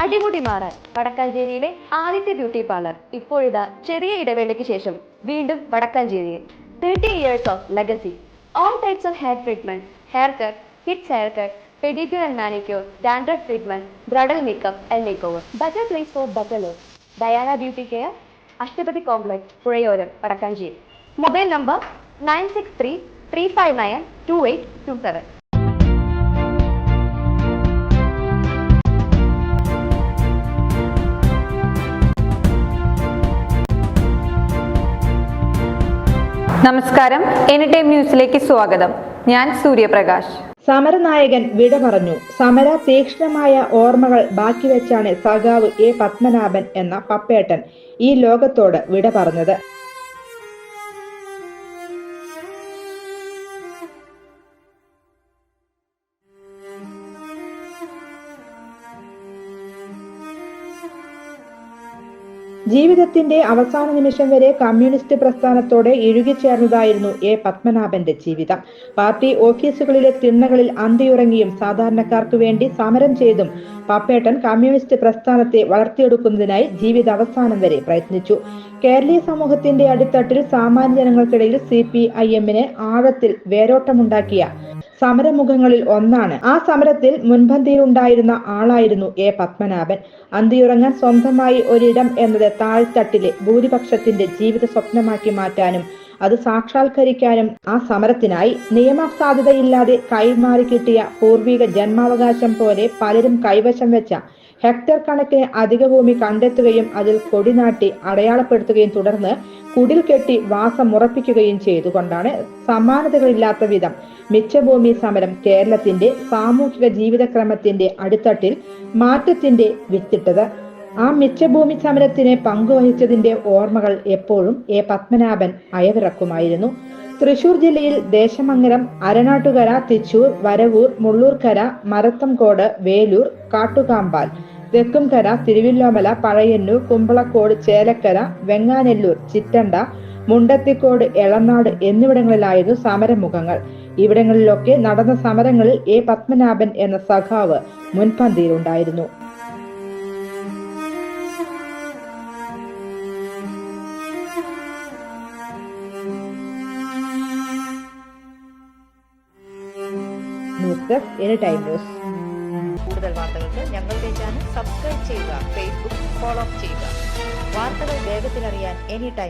അടിമുടി മാറാൻ വടക്കാഞ്ചേരിയിലെ ആദ്യത്തെ ബ്യൂട്ടി പാർലർ ഇപ്പോഴിതാ ചെറിയ ഇടവേളയ്ക്ക് ശേഷം വീണ്ടും വടക്കാഞ്ചേരിയിൽ 30 years of legacy. All types of hair treatment, haircut, kids haircut, pedicure and manicure, dandruff treatment, bridal makeup and makeover. Better place for better look. Diana Beauty Care, Ashtapati Complex, Purayoram, Vadakkഞ്ചേരി. Mobile number 963-359-2827. നമസ്കാരം, anytime ന്യൂസിലേക്ക് സ്വാഗതം. ഞാൻ സൂര്യപ്രകാശ്. സമരനായകൻ വിട പറഞ്ഞു. സമര തീക്ഷ്ണമായ ഓർമ്മകൾ ബാക്കി വെച്ചാണ് സഖാവ് എ പത്മനാഭൻ എന്ന പപ്പേട്ടൻ ഈ ലോകത്തോട് വിട പറഞ്ഞത്. ജീവിതത്തിന്റെ അവസാന നിമിഷം വരെ കമ്മ്യൂണിസ്റ്റ് പ്രസ്ഥാനത്തോടെ ഇഴുകിച്ചേർന്നതായിരുന്നു എ പത്മനാഭന്റെ ജീവിതം. പാർട്ടി ഓഫീസുകളിലെ തിണ്ണകളിൽ അന്തിയുറങ്ങിയും സാധാരണക്കാർക്ക് വേണ്ടി സമരം ചെയ്തും പപ്പേട്ടൻ കമ്മ്യൂണിസ്റ്റ് പ്രസ്ഥാനത്തെ വളർത്തിയെടുക്കുന്നതിനായി ജീവിതാവസാനം വരെ പ്രയത്നിച്ചു. കേരളീയ സമൂഹത്തിന്റെ അടിത്തട്ടിൽ സാമാന്യ ജനങ്ങൾക്കിടയിൽ CPIM-നെ ആഴത്തിൽ വേരോട്ടമുണ്ടാക്കിയ സമരമുഖങ്ങളിൽ ഒന്നാണ്. ആ സമരത്തിൽ മുൻപന്തിയിലുണ്ടായിരുന്ന ആളായിരുന്നു എ പത്മനാഭൻ. അന്തിയുറങ്ങാൻ സ്വന്തമായി ഒരിടം എന്നത് താഴ്ത്തട്ടിലെ ഭൂരിപക്ഷത്തിന്റെ ജീവിത സ്വപ്നമാക്കി മാറ്റാനും അത് സാക്ഷാത്കരിക്കാനും ആ സമരത്തിനായി നിയമ സാധ്യതയില്ലാതെ കൈമാറി കിട്ടിയ പൂർവിക ജന്മാവകാശം പോലെ പലരും കൈവശം വെച്ച ഹെക്ടർ കണക്കിന് അധിക ഭൂമി കണ്ടെത്തുകയും അതിൽ കൊടിനാട്ടി അടയാളപ്പെടുത്തുകയും തുടർന്ന് കുടിൽ കെട്ടി വാസമുറപ്പിക്കുകയും ചെയ്തുകൊണ്ടാണ് സമാനതകളില്ലാത്ത വിധം മിച്ചഭൂമി സമരം കേരളത്തിന്റെ സാമൂഹിക ജീവിതക്രമത്തിന്റെ അടിത്തട്ടിൽ മാറ്റത്തിന്റെ വിത്തിട്ടത്. ആ മിച്ചഭൂമി സമരത്തിന് പങ്കുവഹിച്ചതിന്റെ ഓർമ്മകൾ എപ്പോഴും എ പത്മനാഭൻ അയവിറക്കുമായിരുന്നു. തൃശൂർ ജില്ലയിൽ ദേശമംഗലം, അരനാട്ടുകര, തിച്ചൂർ, വരവൂർ, മുള്ളൂർക്കര, മരത്തംകോട്, വേലൂർ, കാട്ടുകാമ്പാൽ, തെക്കുംകര, തിരുവില്ലോമല, പഴയന്നൂർ, കുമ്പളക്കോട്, ചേലക്കര, വെങ്ങാനെല്ലൂർ, ചിറ്റണ്ട, മുണ്ടത്തിക്കോട്, എളനാട് എന്നിവിടങ്ങളിലായിരുന്നു സമരമുഖങ്ങൾ. ഇവിടങ്ങളിലൊക്കെ നടന്ന സമരങ്ങളിൽ എ പത്മനാഭൻ എന്ന സഖാവ് മുൻപന്തിയിലുണ്ടായിരുന്നു. News desk anytime news. കൂടുതൽ വാർത്തകൾക്ക് ഞങ്ങളുടെ ചാനൽ സബ്സ്ക്രൈബ് ചെയ്യുക, ഫേസ്ബുക്ക് ഫോളോ ചെയ്യുക. വാർത്തകൾ വേഗത്തിലറിയാൻ എനിടൈം